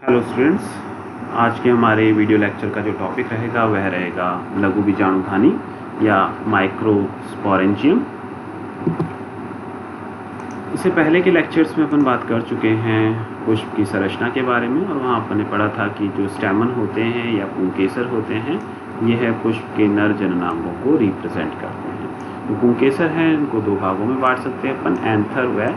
Hello students, आज के हमारे वीडियो लेक्चर का जो टॉपिक रहेगा वह रहेगा लघु बीजाणुधानी या माइक्रोस्पोरेंजियम। इससे पहले के लेक्चर्स में अपन बात कर चुके हैं पुष्प की संरचना के बारे में, और वहाँ अपन ने पढ़ा था कि जो स्टेमन होते हैं या पुंकेसर होते हैं यह पुष्प के नर जननांगों को रिप्रेजेंट करते हैं। जो पुंकेसर हैं इनको दो भागों में बांट सकते हैं अपन, एंथर व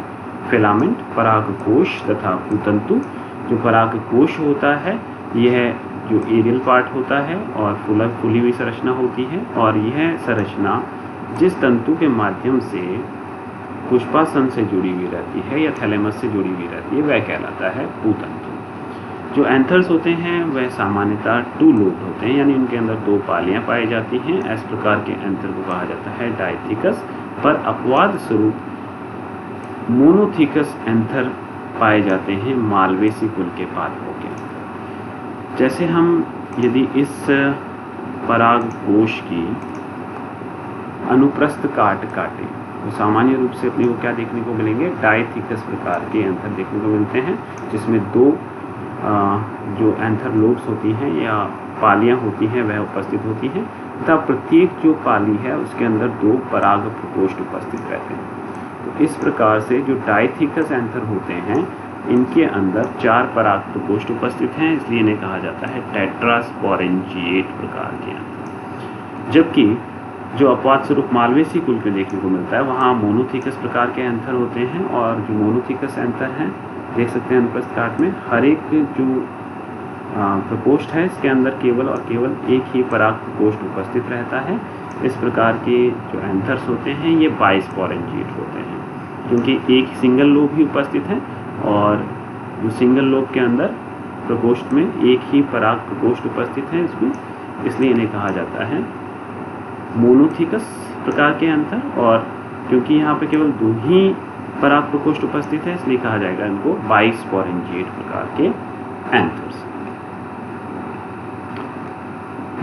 फिलामेंट, परागकोश तथा पुतंतु। जो परागकोश होता है यह जो एरियल पार्ट होता है और फूली हुई संरचना होती है, और यह संरचना जिस तंतु के माध्यम से पुष्पासन से जुड़ी हुई रहती है या थैलेमस से जुड़ी हुई रहती है वह कहलाता है पुतंतु। जो एंथर्स होते हैं वह सामान्यतः टू लोब्ड होते हैं, यानी उनके अंदर दो पालियां पाई जाती हैं। इस प्रकार के एंथर को कहा जाता है डाइथिकस, पर अपवाद स्वरूप मोनोथिकस एंथर पाए जाते हैं मालवेसी कुल के पादपों के अंदर। जैसे हम यदि इस परागकोश की अनुप्रस्थ काटें तो सामान्य रूप से अपने को क्या देखने को मिलेंगे, डाइथिकस प्रकार के एंथर देखने को मिलते हैं, जिसमें दो जो एंथर लोब्स होती हैं या पालियां होती हैं वह उपस्थित होती हैं, तथा प्रत्येक जो पाली है उसके अंदर दो पराग प्रकोष्ठ उपस्थित रहते हैं। तो इस प्रकार से जो डाइथिकस एंथर होते हैं इनके अंदर चार पराग प्रकोष्ठ उपस्थित हैं, इसलिए इन्हें कहा जाता है टेट्रास्पोरेंजिएट प्रकार के एंथर। जबकि जो अपवाद स्वरूप मालवेसी कुल के देखने को मिलता है वहाँ मोनोथिकस प्रकार के एंथर होते हैं, और जो मोनोथिकस एंथर हैं देख सकते हैं अनुप्रस्थ काट में, हर एक जो प्रकोष्ठ है इसके अंदर केवल और केवल एक ही पराग प्रकोष्ठ उपस्थित रहता है। इस प्रकार के जो एंथर्स होते हैं ये बाइस्पोरेंजिएट होते हैं, क्योंकि एक सिंगल लोब ही उपस्थित है, और जो सिंगल लोब के अंदर प्रकोष्ठ में एक ही पराग प्रकोष्ठ उपस्थित है इसमें, इसलिए इन्हें कहा जाता है मोनोथिकस प्रकार के एंथर। और क्योंकि यहाँ पे केवल दो ही पराग प्रकोष्ठ उपस्थित है इसलिए कहा जाएगा इनको बाइस्पोरेंजिएट प्रकार के एंथर्स।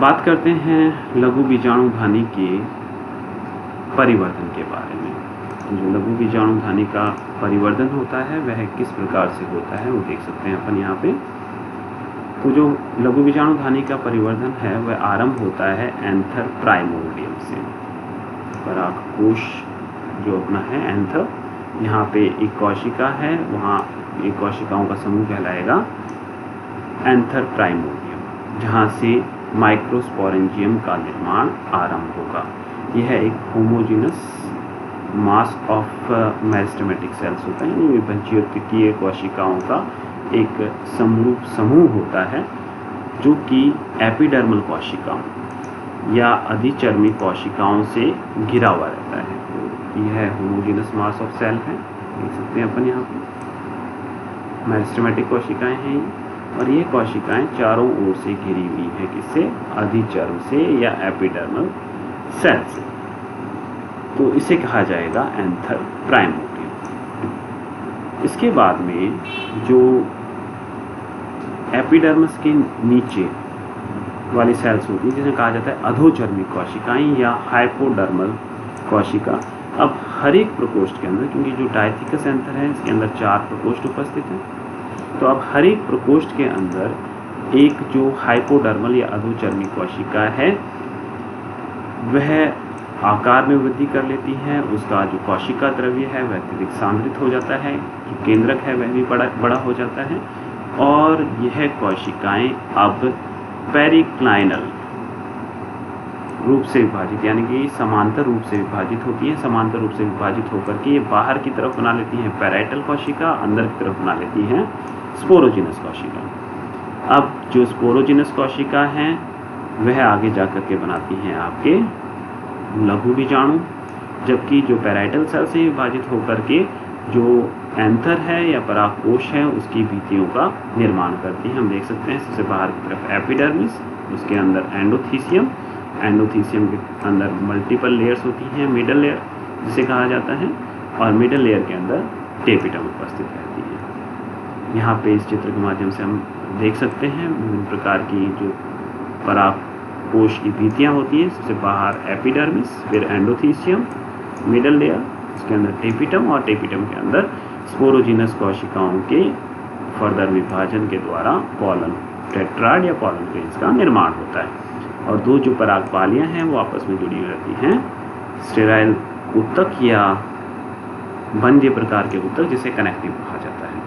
बात करते हैं लघु बीजाणुधानी के परिवर्धन के बारे में। जो लघु बीजाणुधानी का परिवर्धन होता है वह किस प्रकार से होता है वो देख सकते हैं अपन यहाँ पे। तो जो लघु बीजाणुधानी का परिवर्धन है वह आरंभ होता है एंथर प्राइमोर्डियम से। परागकोश जो अपना है एंथर, यहाँ पे एक कोशिका है, वहाँ एक कोशिकाओं का समूह कहलाएगा एंथर प्राइमोर्डियम, जहाँ से माइक्रोस्पोरेंजियम का निर्माण आरंभ होगा। यह एक homogeneous mass of meristematic cells होता है, यानी विभज्योतकीय कोशिकाओं का एक समरूप समूह होता है जो कि एपिडर्मल कोशिकाओं या अधिचर्मी कोशिकाओं से घिरा हुआ रहता है। तो यह होमोजीनस मास ऑफ सेल है, देख सकते हैं अपन यहाँ पे मेरिस्टेमेटिक कोशिकाएं हैं, और ये कोशिकाएं चारों ओर से घिरी हुई हैं, किससे, अधिचर्म से या एपिडर्मल सेल से। तो इसे कहा जाएगा एंथर प्राइमोर्डियम। इसके बाद में जो एपिडर्मस के नीचे वाली सेल्स होती है जिन्हें कहा जाता है अधोचर्मी कोशिकाएं या हाइपोडर्मल कोशिका। अब हर एक प्रकोष्ठ के अंदर, क्योंकि जो डाइथिकस एंथर है इसके अंदर चार प्रकोष्ठ उपस्थित हैं, तो अब हर एक प्रकोष्ठ के अंदर एक जो हाइपोडर्मल या अधोचर्मी कोशिका है वह आकार में वृद्धि कर लेती है, उसका जो कोशिका द्रव्य है वह अत्यधिक सांद्रित हो जाता है, जो केंद्रक है वह भी बड़ा हो जाता है, और यह कोशिकाएं अब पेरिक्लाइनल रूप से विभाजित, यानी कि समांतर रूप से विभाजित होती है। समांतर रूप से विभाजित होकर के ये बाहर की तरफ बना लेती हैं पैराइटल कोशिका, अंदर की तरफ बना लेती हैं स्पोरोजिनस कोशिका। अब जो स्पोरोजिनस कोशिका हैं वह आगे जाकर के बनाती हैं आपके लघु बीजाणु, जबकि जो पैराइटल सेल से विभाजित होकर के जो एंथर है या परागकोश है उसकी भित्तियों का निर्माण करती हैं। हम देख सकते हैं सबसे बाहर की तरफ एपिडर्मिस, उसके अंदर एंडोथीसियम, एंडोथीसियम के अंदर मल्टीपल लेयर्स होती हैं, मिडल लेयर जिसे कहा जाता है, और मिडल लेयर के अंदर टेपिटम उपस्थित रहती है। यहाँ पे इस चित्र के माध्यम से हम देख सकते हैं विभिन्न प्रकार की जो परागकोश की भित्तियाँ होती हैं। सबसे बाहर एपिडर्मिस, फिर एंडोथीसियम, मिडल लेयर, उसके अंदर टेपिटम, और टेपिटम के अंदर स्पोरोजिनस कोशिकाओं के फर्दर विभाजन के द्वारा पॉलन टेट्राड या पॉलन ग्रेन्स का निर्माण होता है। और दो जो परागपालियाँ हैं वो आपस में जुड़ी रहती हैं, स्टेराइल ऊतक या बंध्य प्रकार के ऊतक, जिसे कनेक्टिव कहा जाता है।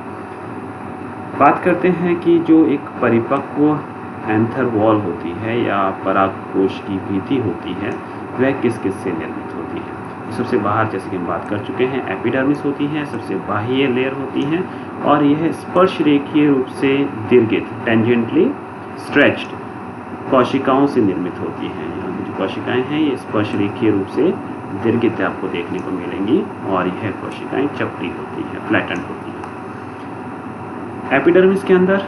बात करते हैं कि जो एक परिपक्व एंथर वॉल होती है या परागकोश की भित्ति होती है वह किस किस से निर्मित होती है। सबसे बाहर, जैसे कि हम बात कर चुके हैं, एपिडर्मिस होती है, सबसे बाह्य लेयर होती है और यह स्पर्श रेखीय रूप से दीर्घित टेंजेंटली स्ट्रेच्ड कोशिकाओं से निर्मित होती हैं। यहाँ जो कोशिकाएं हैं ये स्पर्श रेखीय रूप से दीर्घित आपको देखने को मिलेंगी और यह कोशिकाएं चपटी होती है, फ्लैटेंड होती है। एपिडर्मिस के अंदर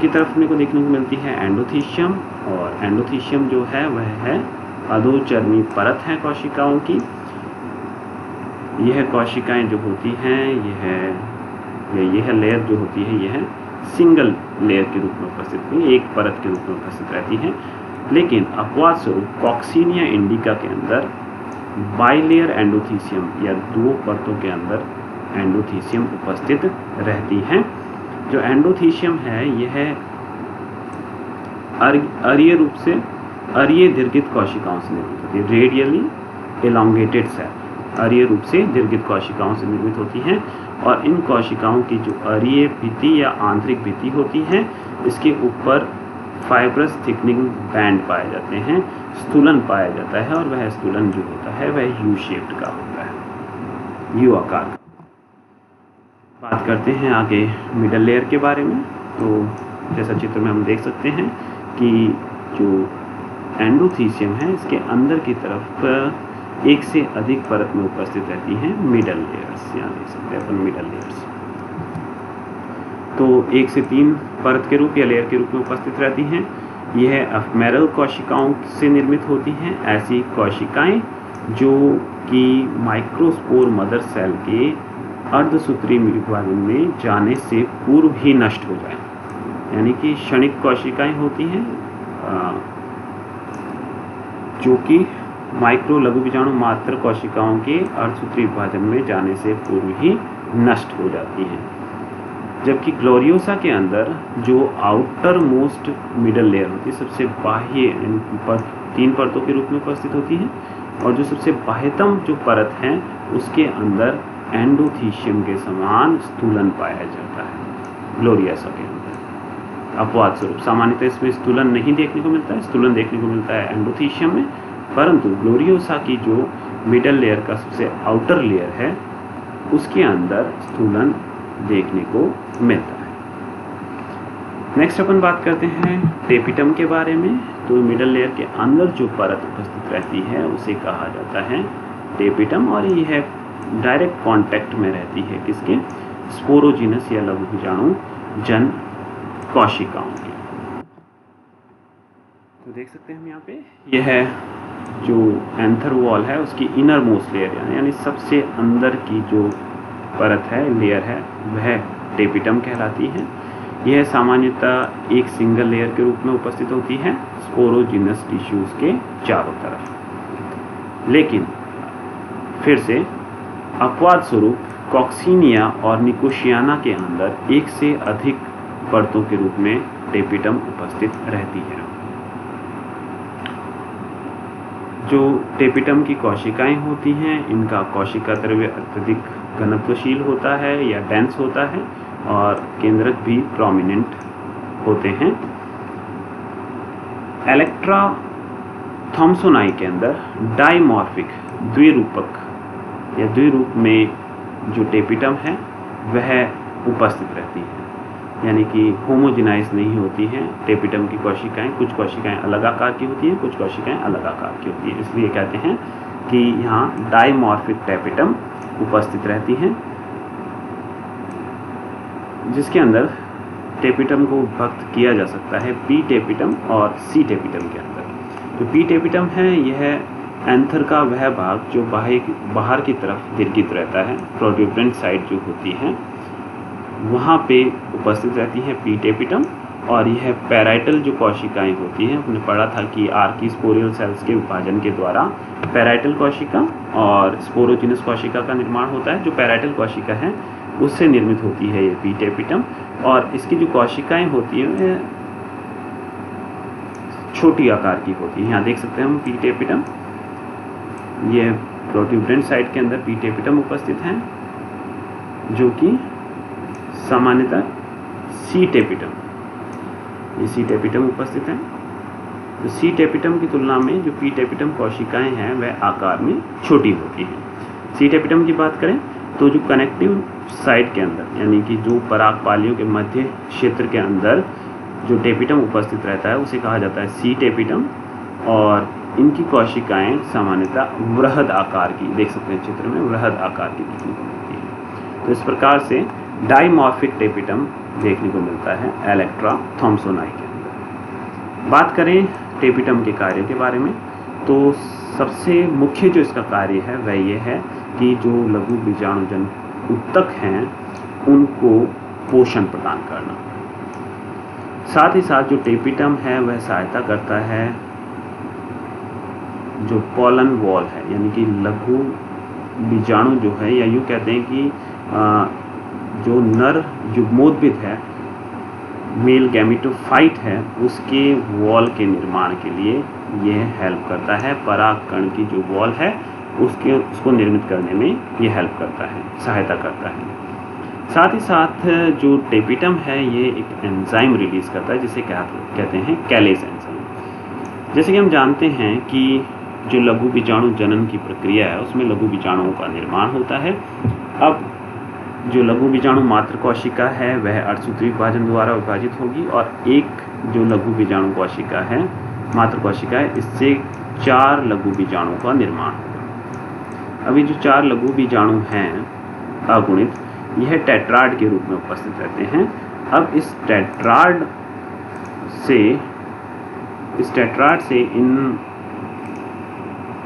की तरफ अपने को देखने को मिलती है एंडोथीशियम, और एंडोथीशियम जो है वह है अधोचर्मी परत है कोशिकाओं की। यह कोशिकाएं जो होती हैं यह लेयर जो होती है यह सिंगल लेयर के रूप में उपस्थित है, एक परत के रूप में उपस्थित रहती है। लेकिन अपवाद स्वरूप कॉक्सीनिया इंडिका के अंदर बाइलेयर एंडोथीशियम या दो परतों के अंदर एंडोथीशियम उपस्थित रहती हैं। जो एंडोथीशियम है यह अरीय रूप से अरीय दीर्घित कोशिकाओं से निर्मित होती है, रेडियली एलोंगेटेड सेल अरीय रूप से दीर्घित कोशिकाओं से निर्मित होती हैं। और इन कोशिकाओं की जो अरीय भित्ति या आंतरिक भित्ति होती है इसके ऊपर फाइब्रस थिकनिंग बैंड पाए जाते हैं, स्थूलन पाया जाता है और वह स्थूलन जो होता है वह यू शेप्ड का होता है, यू आकार का। बात करते हैं आगे मिडल लेयर के बारे में। तो जैसा चित्र में हम देख सकते हैं कि जो एंडोथीशियम है इसके अंदर की तरफ एक से अधिक परत में उपस्थित रहती हैं मिडल लेयर्स। यहाँ देख सकते हैं अपन मिडल लेयर्स, तो 1 से 3 परत के रूप या लेयर के रूप में उपस्थित रहती हैं। यह अफमेरल कोशिकाओं से निर्मित होती हैं, ऐसी कोशिकाएं जो कि माइक्रोस्पोर मदर सेल के अर्धसूत्री विभाजन में जाने से पूर्व ही नष्ट हो जाएं, यानी कि क्षणिक कोशिकाएं होती हैं जो कि माइक्रो लघु बीजाणु मात्र कोशिकाओं के अर्धसूत्री विभाजन में जाने से पूर्व ही नष्ट हो जाती हैं। जबकि ग्लोरियोसा के अंदर जो आउटर मोस्ट मिडल लेयर होती है, सबसे बाह्य 3 परतों के रूप में उपस्थित होती है, और जो सबसे बाह्यतम जो परत है उसके अंदर एंडोथीशियम के समान स्थूलन पाया जाता है ग्लोरियोसा के अंदर। अपवाद स्वरूप सामान्यतः इसमें स्थूलन नहीं देखने को मिलता है, स्थूलन देखने को मिलता है एंडोथीशियम में, परंतु ग्लोरियोसा की जो मिडल लेयर का सबसे आउटर लेयर है उसके अंदर स्थूलन देखने को मिलता है। नेक्स्ट अपन बात करते हैं टेपिटम के बारे में। तो मिडल लेयर के अंदर जो परत उपस्थित रहती है उसे कहा जाता है टेपिटम, और यह डायरेक्ट कांटेक्ट में रहती है किसके, स्पोरोजिनस या लघु बीजाणु जन कोशिकाओं की। तो देख सकते हैं हम यहाँ पे यह जो एंथर वॉल है उसकी इनर मोस्ट लेयर यानी सबसे अंदर की जो परत है, लेयर है, वह टेपिटम कहलाती है। यह सामान्यतः एक सिंगल लेयर के रूप में उपस्थित होती है स्पोरोजिनस टिश्यूज के चारों तरफ। लेकिन फिर से अपवाद स्वरूप कॉक्सीनिया और निकोशियाना के अंदर एक से अधिक परतों के रूप में टेपिटम उपस्थित रहती है। जो टेपिटम की कोशिकाएं होती हैं इनका कोशिका द्रव्य अत्यधिक घनत्वशील होता है या डेंस होता है, और केंद्रक भी प्रोमिनेंट होते हैं। इलेक्ट्रा थॉम्सोनाई के अंदर डाइमॉर्फिक द्विरूपक या द्विरूप में जो टेपिटम है वह उपस्थित रहती है, यानी कि होमोजेनाइज नहीं होती हैं टेपिटम की कोशिकाएं। कुछ कोशिकाएं अलग आकार की होती हैं, कुछ कोशिकाएं अलग आकार की होती हैं, इसलिए कहते हैं कि यहाँ डाइमॉर्फिक टेपिटम उपस्थित रहती हैं, जिसके अंदर टेपिटम को विभक्त किया जा सकता है पी टेपिटम और सी टेपिटम के अंदर। जो पी टेपिटम है यह एंथर का वह भाग जो बाहर की तरफ दीर्घित रहता है, प्रोट्यूबरेंट साइड जो होती है वहाँ पे उपस्थित रहती है पी टेपिटम। और यह पैराइटल जो कोशिकाएं होती हैं, हमने पढ़ा था कि आर्कीस्पोरियल सेल्स के विभाजन के द्वारा पैराइटल कोशिका और स्पोरोजिनस कोशिका का निर्माण होता है। जो पैराइटल कोशिका है उससे निर्मित होती है ये पी टेपिटम। और इसकी जो कोशिकाएं होती हैं छोटी आकार की होती है। यहाँ देख सकते हैं हम पी टेपिटम, ये प्रोट्यूबरेंट साइड के अंदर पी टेपिटम उपस्थित हैं, जो कि सामान्यतः सी टेपिटम, ये सी टेपिटम उपस्थित हैं। तो सी टेपिटम की तुलना में जो पी टेपिटम कोशिकाएं हैं वह आकार में छोटी होती हैं। सी टेपिटम की बात करें तो जो कनेक्टिव साइड के अंदर, यानी कि जो परागपालियों के मध्य क्षेत्र के अंदर जो टेपिटम उपस्थित रहता है उसे कहा जाता है सी टेपिटम। और इनकी कोशिकाएं सामान्यतः वृहद आकार की, देख सकते हैं चित्र में, वृहद आकार की देखने को मिलती है। तो इस प्रकार से डाइमॉर्फिक टेपिटम देखने को मिलता है एलेक्ट्रा थॉम्सोनाई के अंदर। बात करें टेपिटम के कार्य के बारे में, तो सबसे मुख्य जो इसका कार्य है वह ये है कि जो लघु बीजाणुजन उत्तक हैं उनको पोषण प्रदान करना। साथ ही साथ जो टेपिटम है वह सहायता करता है जो पॉलन वॉल है, यानी कि लघु बीजाणु जो है, या यूँ कहते हैं कि जो नर युग्मोद्भिद है, मेल गैमेटोफाइट है, उसके वॉल के निर्माण के लिए यह हेल्प करता है। परागकण की जो वॉल है उसको निर्मित करने में यह हेल्प करता है, सहायता करता है। साथ ही साथ जो टेपिटम है ये एक एंजाइम रिलीज करता है जिसे कहते हैं कैलेज एंजाइम। जैसे कि हम जानते हैं कि जो लघु बीजाणु जनन की प्रक्रिया है उसमें लघु बीजाणुओं का निर्माण होता है। अब जो लघु बीजाणु मात्र कोशिका है वह अर्धसूत्री विभाजन द्वारा विभाजित होगी, और एक जो लघु बीजाणु कोशिका है, मात्र कोशिका है, इससे 4 लघु बीजाणुओं का निर्माण होगा। अभी जो 4 लघु बीजाणु हैं अगुणित, यह टेट्राड के रूप में उपस्थित रहते हैं। अब इस टेट्राड से इन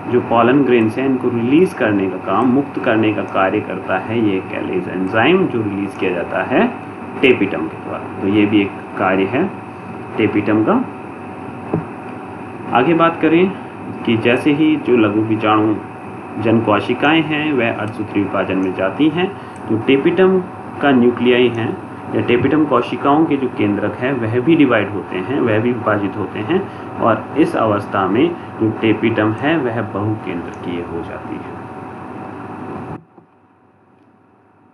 जो पॉलन ग्रेन्स हैं इनको रिलीज करने का काम, मुक्त करने का कार्य करता है ये कैलेज एंजाइम, जो रिलीज किया जाता है टेपिटम के द्वारा। तो ये भी एक कार्य है टेपिटम का। आगे बात करें कि जैसे ही जो लघु बीजाणु जन कोशिकाएं हैं वह अर्धसूत्री विभाजन में जाती हैं, जो टेपिटम का न्यूक्लियाई हैं या टेपिटम कोशिकाओं के जो केंद्रक हैं वह भी डिवाइड होते हैं, वह भी विभाजित होते हैं, और इस अवस्था में जो टेपिटम है वह बहुकेंद्रकीय हो जाती है।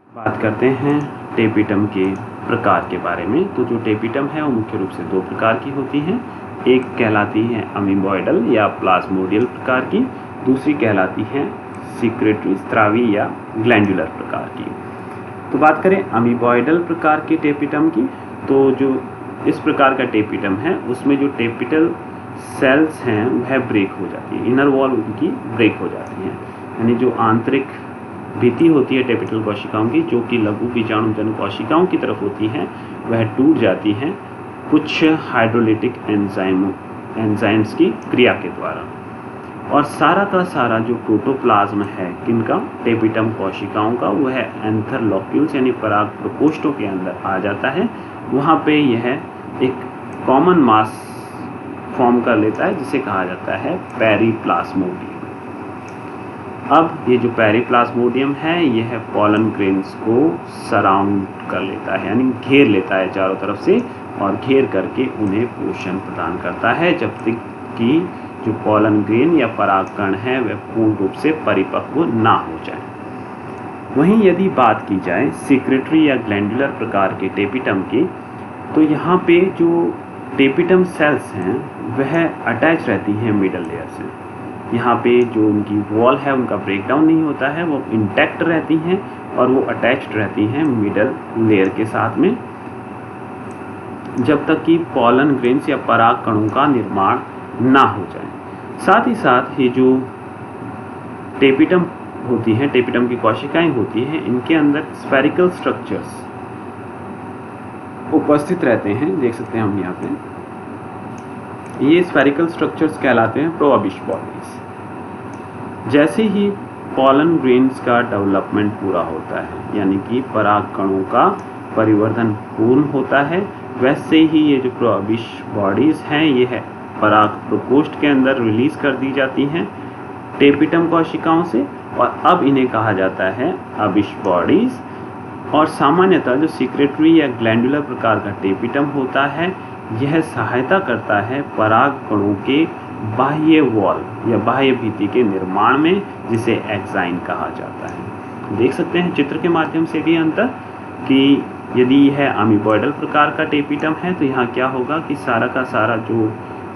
बात करते हैं टेपिटम के प्रकार के बारे में। तो जो टेपिटम है वो मुख्य रूप से 2 प्रकार की होती हैं। एक कहलाती है अमीबॉयडल या प्लाज्मोडियल प्रकार की, दूसरी कहलाती है सिक्रेटरी स्त्रावी या ग्लैंडुलर प्रकार की। तो बात करें अमीबॉयडल प्रकार के टेपिटम की, तो जो इस प्रकार का टेपिटम है उसमें जो टेपिटल सेल्स हैं वह ब्रेक हो जाती है, इनर वॉल उनकी ब्रेक हो जाती है, यानी जो आंतरिक भित्ति होती है टेपिटल कोशिकाओं की, जो कि लघु बीजाणुजन कोशिकाओं की तरफ होती हैं, वह टूट जाती हैं कुछ हाइड्रोलिटिक एंजाइम्स की क्रिया के द्वारा। और सारा का सारा जो प्रोटोप्लाज्म है किनका, टेपिटम कोशिकाओं का, वह एंथरलॉक्यूल्स यानी पराग प्रकोष्ठों के अंदर आ जाता है। वहाँ पे यह एक कॉमन मास फॉर्म कर लेता है जिसे कहा जाता है पेरिप्लाज्मोडियम। अब ये जो पेरिप्लाज्मोडियम है यह पॉलन ग्रेन्स को सराउंड कर लेता है, यानी घेर लेता है चारों तरफ से, और घेर करके उन्हें पोषण प्रदान करता है जब तक कि जो पॉलन ग्रेन या परागकण है वह पूर्ण रूप से परिपक्व ना हो जाए। वहीं यदि बात की जाए सिक्रेटरी या ग्लैंडुलर प्रकार के टेपिटम की, तो यहाँ पे जो टेपिटम सेल्स हैं वह अटैच रहती हैं मिडल लेयर से। यहाँ पे जो उनकी वॉल है उनका ब्रेकडाउन नहीं होता है, वो इंटैक्ट रहती हैं और वो अटैच्ड रहती हैं मिडल लेयर के साथ में, जब तक कि पॉलन ग्रेन्स या पराग कणों का निर्माण ना हो जाए। साथ ही साथ ये जो टेपिटम होती हैं, टेपिटम की कोशिकाएं होती हैं, इनके अंदर स्फेरिकल स्ट्रक्चर्स उपस्थित रहते हैं, देख सकते हैं हम यहाँ पे। ये स्फेरिकल स्ट्रक्चर्स कहलाते हैं प्रोअबिश बॉडीज। जैसे ही पॉलन ग्रेन्स का डेवलपमेंट पूरा होता है, यानी कि पराग कणों का परिवर्धन पूर्ण होता है, वैसे ही ये जो प्रोअबिश बॉडीज हैं ये है पराग प्रकोष्ठ के अंदर रिलीज कर दी जाती हैं टेपिटम कोशिकाओं से, और अब इन्हें कहा जाता है अबिश बॉडीज। और सामान्यतः जो सीक्रेटरी या ग्लैंडुलर प्रकार का टेपिटम होता है, यह सहायता करता है पराग कणों के बाह्य वॉल या बाह्य भित्ति के निर्माण में, जिसे एक्साइन कहा जाता है। देख सकते हैं चित्र के माध्यम से भी अंतर कि यदि यह अमीबॉइडल प्रकार का टेपिटम है तो यहाँ क्या होगा कि सारा का सारा जो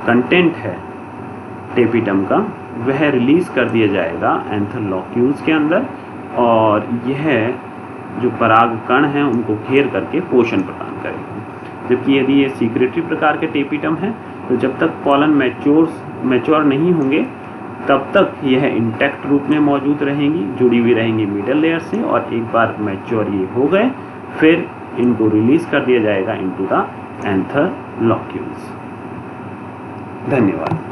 कंटेंट है टेपिटम का वह रिलीज कर दिया जाएगा एंथर लॉक्यूल्स के अंदर, और यह जो पराग कण हैं उनको घेर करके पोषण प्रदान करेगा। जबकि यदि ये सीक्रेटरी प्रकार के टेपिटम है तो जब तक पॉलन मैच्योर नहीं होंगे तब तक यह इंटैक्ट रूप में मौजूद रहेंगी, जुड़ी हुई रहेंगी मिडल लेयर से, और एक बार मैच्योर ये हो गए फिर इनको रिलीज कर दिया जाएगा इनटू द एंथर लॉक्यूल्स। धन्यवाद।